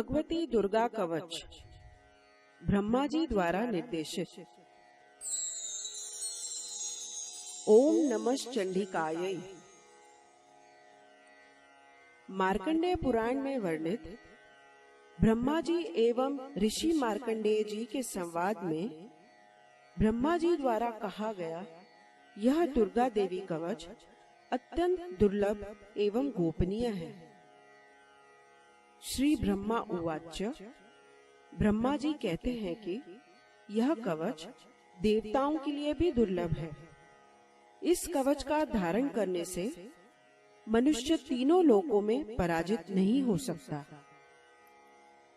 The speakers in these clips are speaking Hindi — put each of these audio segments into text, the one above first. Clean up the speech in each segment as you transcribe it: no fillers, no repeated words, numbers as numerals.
भगवती दुर्गा कवच ब्रह्मा जी द्वारा निर्देशित। ओम नमः चंडिकायै। मार्कंडेय पुराण में वर्णित ब्रह्मा जी एवं ऋषि मार्कंडेय जी के संवाद में ब्रह्मा जी द्वारा कहा गया यह दुर्गा देवी कवच अत्यंत दुर्लभ एवं गोपनीय है। श्री ब्रह्मा उवाच। ब्रह्मा जी कहते हैं कि यह कवच देवताओं के लिए भी दुर्लभ है। इस कवच का धारण करने से मनुष्य तीनों लोकों में पराजित नहीं हो सकता,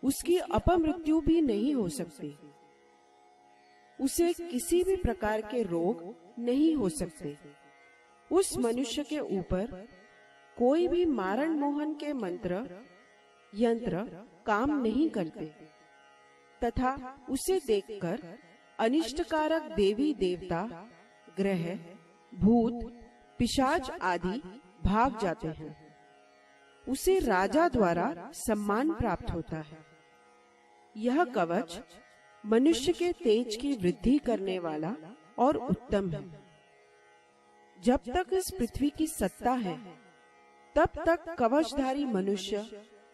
उसकी अपमृत्यु भी नहीं हो सकती, उसे किसी भी प्रकार के रोग नहीं हो सकते, उस मनुष्य के ऊपर कोई भी मारण मोहन के मंत्र यंत्र काम नहीं करते तथा उसे देखकर अनिष्टकारक देवी देवता, ग्रह, भूत, पिशाच आदि भाग जाते हैं। उसे राजा द्वारा सम्मान प्राप्त होता है। यह कवच मनुष्य के तेज की वृद्धि करने वाला और उत्तम है। जब तक इस पृथ्वी की सत्ता है तब तक कवचधारी मनुष्य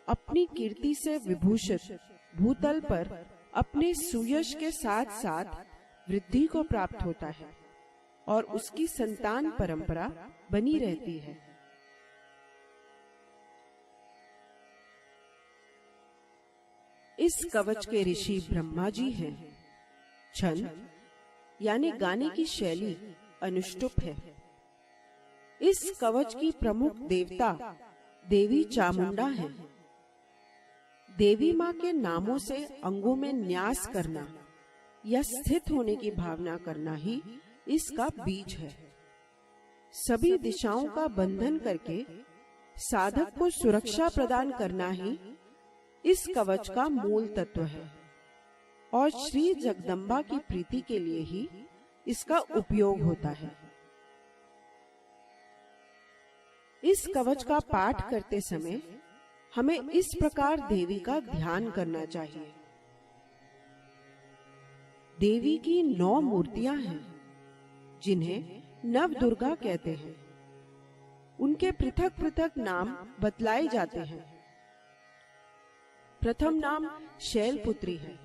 अपनी कीर्ति से विभूषित भूतल पर अपने सुयश के साथ साथ वृद्धि को प्राप्त होता है और उसकी संतान परंपरा बनी रहती है। इस कवच के ऋषि ब्रह्मा जी हैं। छंद यानी गाने की शैली अनुष्टुप है। इस कवच की प्रमुख देवता देवी चामुंडा है। देवी माँ के नामों से अंगों में न्यास करना या स्थित होने की भावना करना ही इसका बीज है। सभी दिशाओं का बंधन करके साधक को सुरक्षा प्रदान करना ही इस कवच का मूल तत्व है और श्री जगदम्बा की प्रीति के लिए ही इसका उपयोग होता है। इस कवच का पाठ करते समय हमें इस प्रकार देवी का ध्यान करना चाहिए। देवी की 9 मूर्तियां हैं जिन्हें नव दुर्गा कहते हैं। उनके पृथक पृथक नाम बतलाए जाते हैं। प्रथम नाम शैलपुत्री है।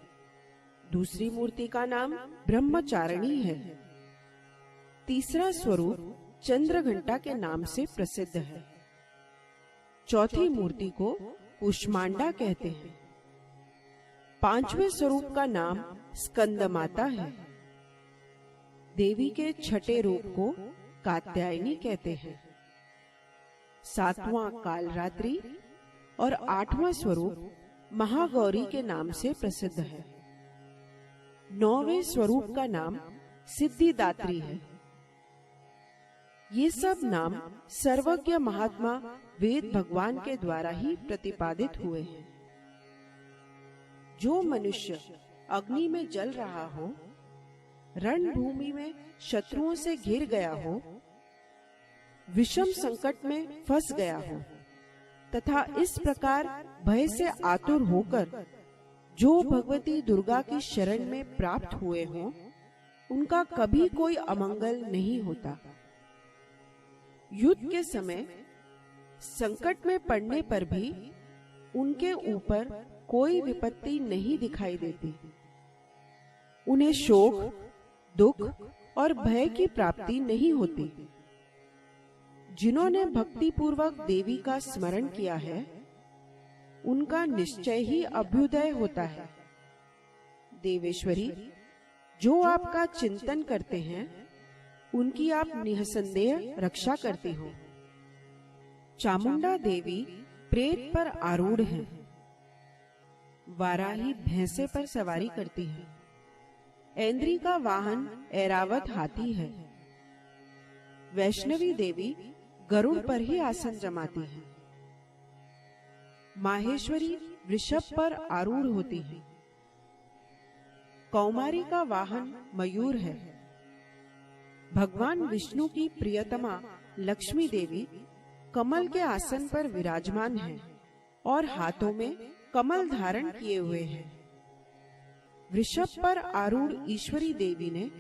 दूसरी मूर्ति का नाम ब्रह्मचारिणी है। तीसरा स्वरूप चंद्रघंटा के नाम से प्रसिद्ध है। चौथी मूर्ति को कुष्मांडा कहते हैं। 5वें स्वरूप का नाम स्कंदमाता है। देवी के छठे रूप को कात्यायनी कहते हैं। 7वां कालरात्रि और 8वां स्वरूप महागौरी के नाम से प्रसिद्ध है। 9वें स्वरूप का नाम सिद्धिदात्री है। ये सब नाम सर्वज्ञ महात्मा वेद भगवान के द्वारा ही प्रतिपादित हुए हैं। जो मनुष्य अग्नि में जल रहा हो, रणभूमि में शत्रुओं से घिर गया हो, विषम संकट में फंस गया हो तथा इस प्रकार भय से आतुर होकर जो भगवती दुर्गा की शरण में प्राप्त हुए हों, उनका कभी कोई अमंगल नहीं होता। युद्ध के समय संकट में पड़ने पर भी उनके ऊपर कोई विपत्ति नहीं दिखाई देती। उन्हें शोक, दुख और भय की प्राप्ति नहीं होती। जिन्होंने भक्ति पूर्वक देवी का स्मरण किया है, उनका निश्चय ही अभ्युदय होता है। देवेश्वरी, जो आपका चिंतन करते हैं, उनकी आप निःसंदेह रक्षा करती हो। चामुंडा देवी प्रेत पर आरूढ़ हैं। वाराही भैंसे पर सवारी करती है। ऐन्द्री का वाहन ऐरावत हाथी है। वैष्णवी देवी गरुड़ पर ही आसन जमाती है। माहेश्वरी वृषभ पर आरूढ़ होती है। कौमारी का वाहन मयूर है। भगवान विष्णु की प्रियतमा लक्ष्मी देवी कमल के आसन पर विराजमान है और हाथों में कमल धारण किए हुए हैं। वृषभ पर आरूढ़ ईश्वरी देवी ने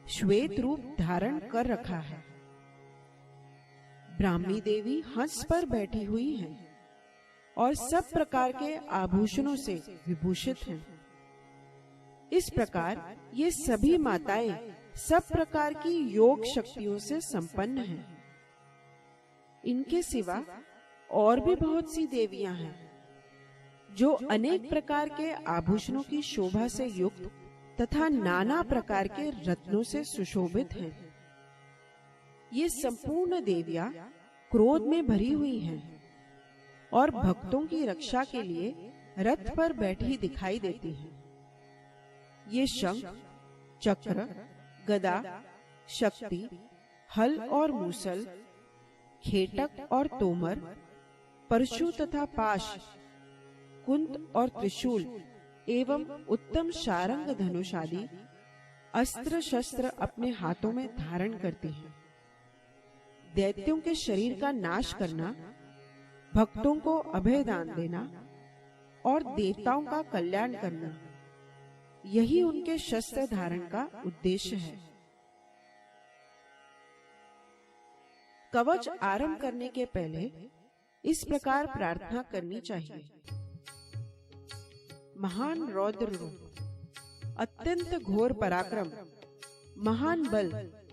श्वेत रूप धारण कर रखा है। ब्राह्मी देवी हंस पर बैठी हुई हैं और सब प्रकार के आभूषणों से विभूषित हैं। इस प्रकार ये सभी माताएं सब प्रकार की योग शक्तियों से संपन्न हैं। इनके सिवा और भी बहुत सी देवियां हैं जो अनेक प्रकार के आभूषणों की शोभा से युक्त तथा नाना प्रकार के रत्नों से सुशोभित हैं। ये संपूर्ण देवियां क्रोध में भरी हुई हैं और भक्तों की रक्षा के लिए रथ पर बैठी दिखाई देती हैं। ये शंख, चक्र, गदा, शक्ति, हल और मूसल, खेटक और तोमर, परशु तथा पाश, कुंत और त्रिशूल एवं उत्तम शारंग धनुष आदि अस्त्र शस्त्र अपने हाथों में धारण करती हैं। दैत्यों के शरीर का नाश करना, भक्तों को अभय दान देना और देवताओं का कल्याण करना, यही उनके शस्त्र धारण का उद्देश्य है। कवच आरंभ करने के पहले इस प्रकार प्रार्थना करनी चाहिए। महान रौद्र रूप, अत्यंत घोर पराक्रम, महान बल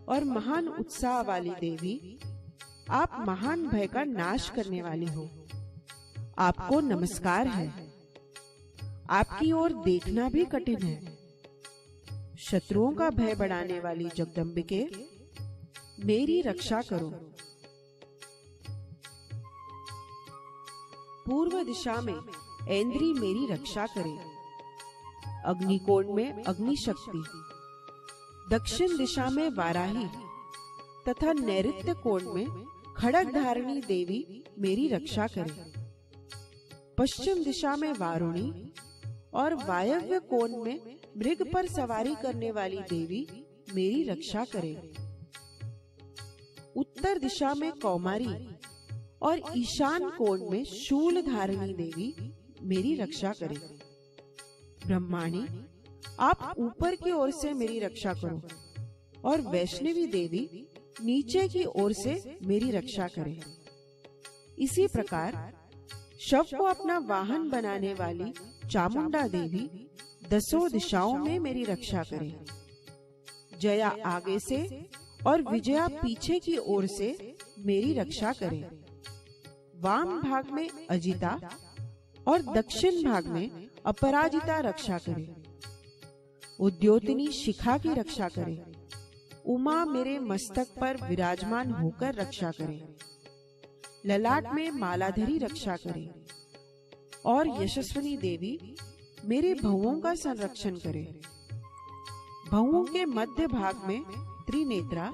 और महान उत्साह वाली देवी, आप महान भय का नाश करने वाली हो। आपको नमस्कार है। आपकी ओर देखना भी कठिन है। शत्रुओं का भय बढ़ाने वाली जगदम्बिके, मेरी रक्षा करो। पूर्व दिशा में ऐन्द्री मेरी रक्षा करे। अग्निकोण में अग्नि शक्ति, दक्षिण दिशा में वाराही तथा नैऋत्य कोण में खड़ग धारिणी देवी मेरी रक्षा करे। पश्चिम दिशा में वारुणी और वायव्य कोण में मृग पर सवारी करने वाली देवी मेरी रक्षा करे। उत्तर दिशा में कौमारी और ईशान कोण में शूल धारिणी देवी मेरी रक्षा करे। ब्रह्माणी, आप ऊपर की ओर से मेरी रक्षा करो और वैष्णवी देवी नीचे की ओर से मेरी रक्षा करे। इसी प्रकार शव को अपना वाहन बनाने वाली चामुंडा देवी दसों दिशाओं में मेरी रक्षा करे। जया आगे से और विजया पीछे की ओर से मेरी रक्षा करे। वाम भाग में अजिता और दक्षिण भाग में अपराजिता रक्षा करे। उद्योतिनी शिखा की रक्षा करे। उमा मेरे मस्तक पर विराजमान होकर रक्षा करे। ललाट में मालाधरी रक्षा करे और यशस्विनी देवी मेरे भवों का संरक्षण करे। भवों के मध्य भाग में त्रिनेत्रा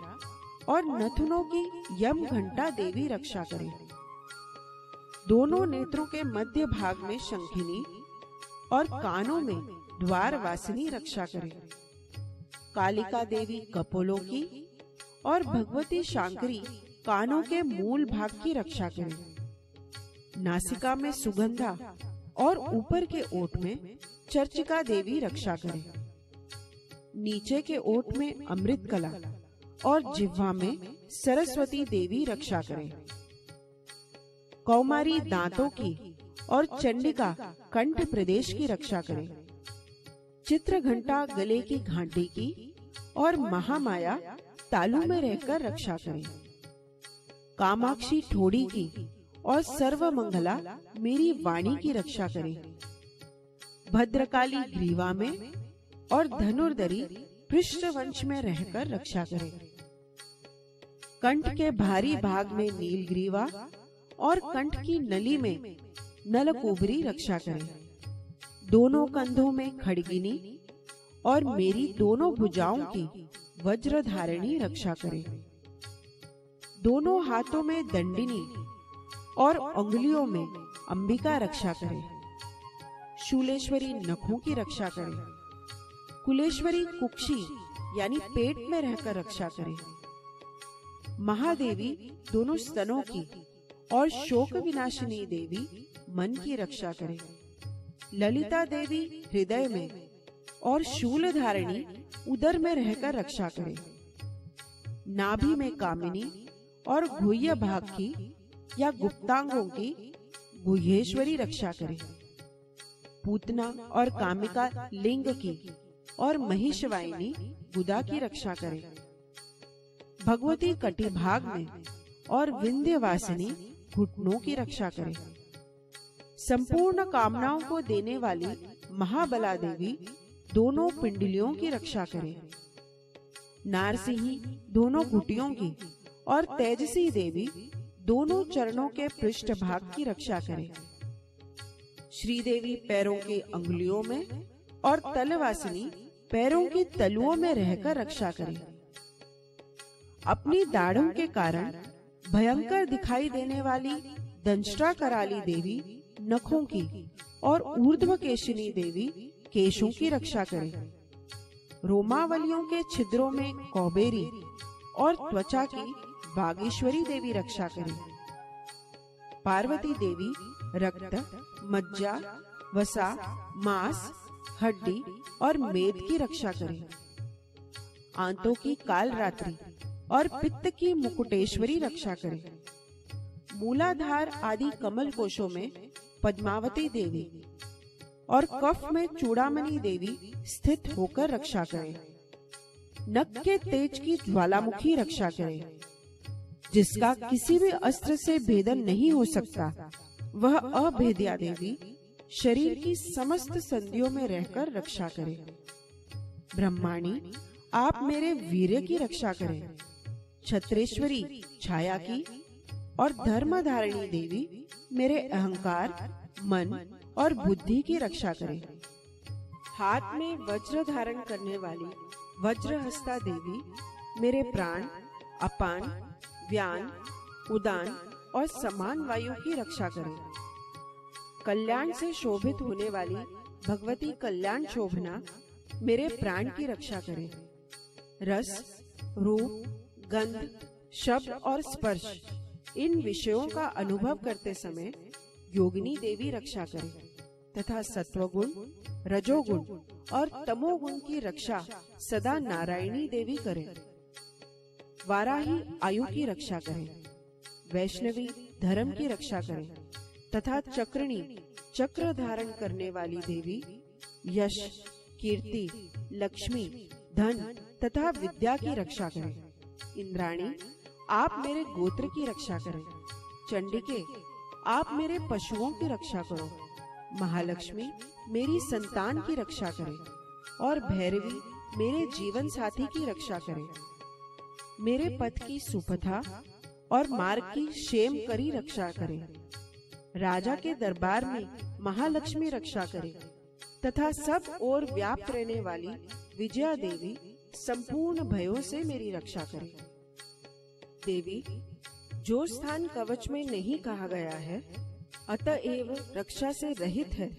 और नथुनों की यम घंटा देवी रक्षा करे। दोनों नेत्रों के मध्य भाग में शंखिनी और कानों में द्वारवासिनी रक्षा करे। कालिका देवी कपोलों की और भगवती शांकरी कानों के मूल भाग की रक्षा करे। नासिका में सुगंधा और ऊपर के ओठ में चर्चिका देवी रक्षा करे। नीचे के ओठ में अमृत कला और जिह्वा में सरस्वती देवी रक्षा करे। कौमारी दांतों की और चंडिका कंठ प्रदेश की रक्षा करे। चित्र घंटा गले की घाटी की और महामाया तालू में रहकर रक्षा करे। कामाक्षी ठोड़ी की और सर्वमंगला मेरी वाणी की रक्षा करे। भद्रकाली ग्रीवा में और धनुर्धरी पृष्ठवंश में रहकर रक्षा करे। कंठ के भारी भाग में नीलग्रीवा और कंठ की नली में नलकुबरी रक्षा करे। दोनों कंधों में खड़गिनी और मेरी दोनों भुजाओं की वज्रधारिणी रक्षा करे। दोनों हाथों में दंडिनी और उंगलियों में अंबिका रक्षा करे। शूलेश्वरी नखों की रक्षा करे। कुलेश्वरी कुक्षी यानी पेट में रहकर रक्षा करे। महादेवी दोनों स्तनों की और शोक विनाशिनी देवी मन की रक्षा करे। ललिता देवी हृदय में और शूल धारिणी उदर में रहकर रक्षा करे। नाभि में कामिनी और गुह्य भाग की या गुप्तांगों की गुह्येश्वरी रक्षा करे। पूतना और कामिका लिंग की और महिषवाहिनी गुदा की रक्षा करे। भगवती कटिभाग में और विंध्यवासिनी घुटनों की रक्षा करे। संपूर्ण कामनाओं को देने वाली महाबला देवी दोनों पिंडलियों की रक्षा करे। नारसिंही दोनों घुटियों की और तेजसी देवी दोनों चरणों के पृष्ठ भाग की रक्षा करे। श्रीदेवी पैरों की अंगुलियों में और तलवासिनी पैरों की तलुओं में रहकर रक्षा करे। अपनी दाढ़ों के कारण भयंकर दिखाई देने वाली दंष्ट्रा कराली देवी नखों की और ऊर्ध्वकेशिनी देवी केशों की रक्षा करे। रोमावलियों के छिद्रों में कौबेरी और त्वचा की बागेश्वरी देवी रक्षा करे। पार्वती देवी रक्त, मज्जा, वसा, मांस, हड्डी और मेद की रक्षा करे। आंतों की काल रात्रि और पित्त की मुकुटेश्वरी रक्षा करे। मूलाधार आदि कमल कोशों में पद्मावती देवी और कफ में चूड़ामणि देवी स्थित होकर रक्षा करे। नख के तेज की ज्वालामुखी रक्षा करे। जिसका किसी भी अस्त्र से भेदन नहीं हो सकता, वह अभेद्या देवी शरीर की समस्त संधियों में रहकर रक्षा करे। ब्रह्माणी, आप मेरे वीर्य की रक्षा करें। छत्रेश्वरी छाया की और धर्मधारिणी देवी मेरे अहंकार, मन और बुद्धि की रक्षा करें। हाथ में वज्र धारण करने वाली वज्रहस्ता देवी मेरे प्राण, अपान, व्यान, उदान और समान वायु की रक्षा करें। कल्याण से शोभित होने वाली भगवती कल्याण शोभना मेरे प्राण की रक्षा करे। रस, रूप, गंध, शब्द और स्पर्श इन विषयों का अनुभव करते समय योगिनी देवी रक्षा करे तथा सत्वगुण, रजोगुण और तमोगुण की रक्षा सदा नारायणी देवी करे। वाराही आयु की रक्षा करे। वैष्णवी धर्म की रक्षा करे तथा चक्रिणी चक्र धारण करने वाली देवी यश, कीर्ति, लक्ष्मी, धन तथा विद्या की रक्षा करें। इंद्राणी, आप मेरे गोत्र की रक्षा करें। चंडिके, आप मेरे पशुओं की रक्षा करो। महालक्ष्मी, मेरी संतान की रक्षा करें और भैरवी मेरे जीवन साथी की रक्षा करें। मेरे पथ की सुपथा और मार्ग की क्षेम करी रक्षा करें। राजा के दरबार में महालक्ष्मी रक्षा करे तथा सब ओर व्याप्त रहने वाली विजया देवी संपूर्ण भयों से मेरी रक्षा करे। देवी, जो स्थान कवच में नहीं कहा गया है अतएव रक्षा से रहित है,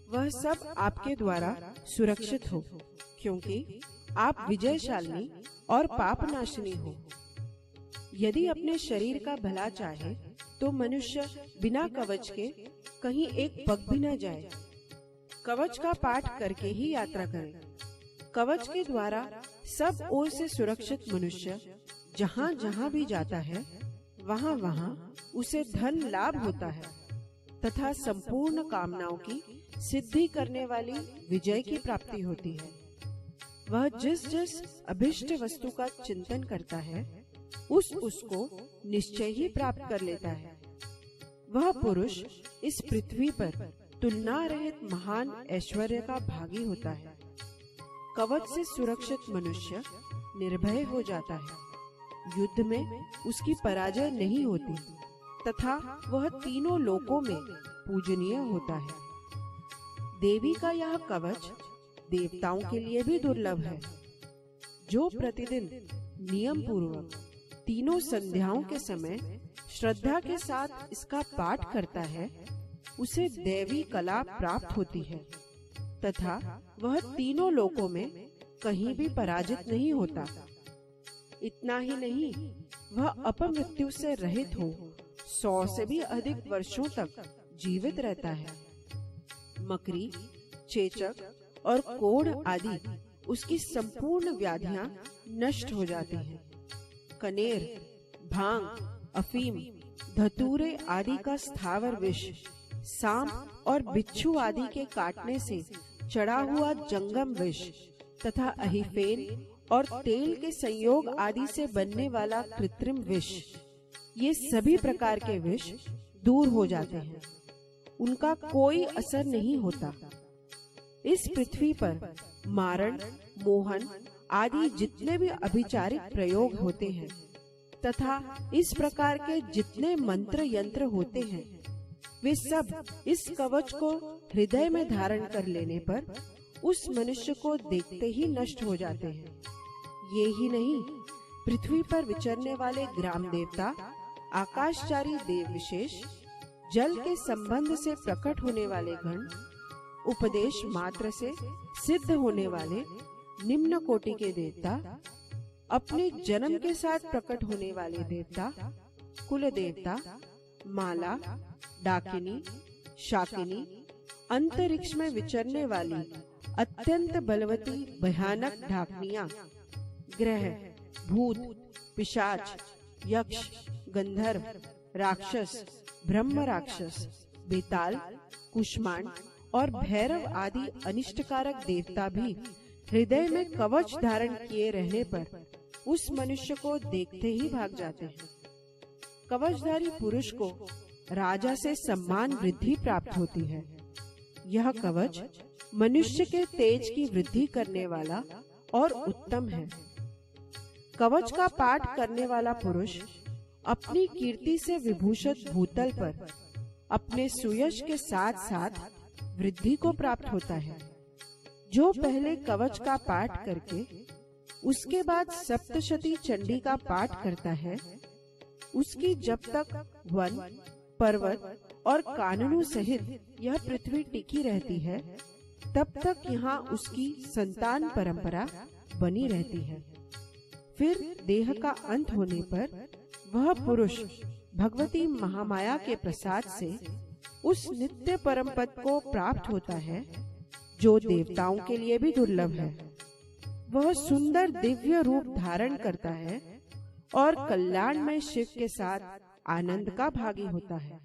वह सब आपके द्वारा सुरक्षित हो, क्योंकि आप विजयशालिनी और पापनाशिनी हो। यदि अपने शरीर का भला चाहे तो मनुष्य बिना कवच के कहीं एक पग भी न जाए। कवच का पाठ करके ही यात्रा करे। कवच के द्वारा सब ओर से सुरक्षित मनुष्य जहाँ जहाँ भी जाता है वहाँ वहाँ उसे धन लाभ होता है तथा संपूर्ण कामनाओं की सिद्धि करने वाली विजय की प्राप्ति होती है। वह जिस जिस अभिष्ट वस्तु का चिंतन करता है उसको निश्चय ही प्राप्त कर लेता है। वह पुरुष इस पृथ्वी पर तुलना रहित महान ऐश्वर्य का भागी होता है। कवच से सुरक्षित मनुष्य निर्भय हो जाता है। युद्ध में उसकी पराजय नहीं होती तथा वह तीनों लोकों में पूजनीय होता है। देवी का यह कवच देवताओं के लिए भी दुर्लभ है। जो प्रतिदिन नियम पूर्वक तीनों संध्याओं के समय श्रद्धा के साथ इसका पाठ करता है उसे दैवी कला प्राप्त होती है तथा वह तीनों लोकों में कहीं भी पराजित नहीं होता। इतना ही नहीं, वह अपमृत्यु से रहित हो 100 से भी अधिक वर्षों तक जीवित रहता है। मकरी, चेचक और कोढ़ आदि उसकी संपूर्ण व्याधियां नष्ट हो जाती हैं। कनेर, भांग, अफीम, धतूरे आदि का स्थावर विष, सांप और बिच्छू आदि के काटने से चढ़ा हुआ जंगम विष तथा अहिफेन और तेल के संयोग आदि से बनने वाला कृत्रिम विष, ये सभी प्रकार के विष दूर हो जाते हैं, उनका कोई असर नहीं होता। इस पृथ्वी पर मारण, मोहन आदि जितने भी अभिचारिक प्रयोग होते हैं तथा इस प्रकार के जितने मंत्र यंत्र होते हैं, वे सब इस कवच को हृदय में धारण कर लेने पर उस मनुष्य को देखते ही नष्ट हो जाते हैं। ये ही नहीं, पृथ्वी पर विचरने वाले ग्राम देवता, आकाशचारी देव विशेष, जल के संबंध से प्रकट होने वाले गण, उपदेश मात्र से सिद्ध होने वाले निम्न कोटि के देवता, अपने जन्म के साथ प्रकट होने वाले देवता, कुल देवता, माला, डाकिनी, शाकिनी, अंतरिक्ष में विचरने वाली अत्यंत बलवती भयानक ढाकनियां, ग्रह, भूत, पिशाच, यक्ष, गंधर्व, राक्षस, ब्रह्म राक्षस, बेताल, कुष्मांड और भैरव आदि अनिष्टकारक देवता भी हृदय में कवच धारण किए रहने पर उस मनुष्य को देखते ही भाग जाते हैं। कवचधारी पुरुष को राजा से सम्मान वृद्धि प्राप्त होती है। यह कवच मनुष्य के तेज की वृद्धि करने वाला और उत्तम है। कवच का पाठ करने वाला पुरुष अपनी कीर्ति से विभूषित भूतल पर अपने सुयश के साथ साथ वृद्धि को प्राप्त होता है। जो पहले कवच का पाठ करके उसके बाद सप्तशती चंडी का पाठ करता है, उसकी जब तक वन, पर्वत और काननों सहित यह पृथ्वी टिकी रहती है, तब तक यहाँ उसकी संतान परंपरा बनी रहती है। फिर देह का अंत होने पर वह पुरुष भगवती महामाया के प्रसाद से उस नित्य परम पद को प्राप्त होता है, जो देवताओं के लिए भी दुर्लभ है। वह सुंदर दिव्य रूप धारण करता है और कल्याण में शिव के साथ आनंद का भागी होता है।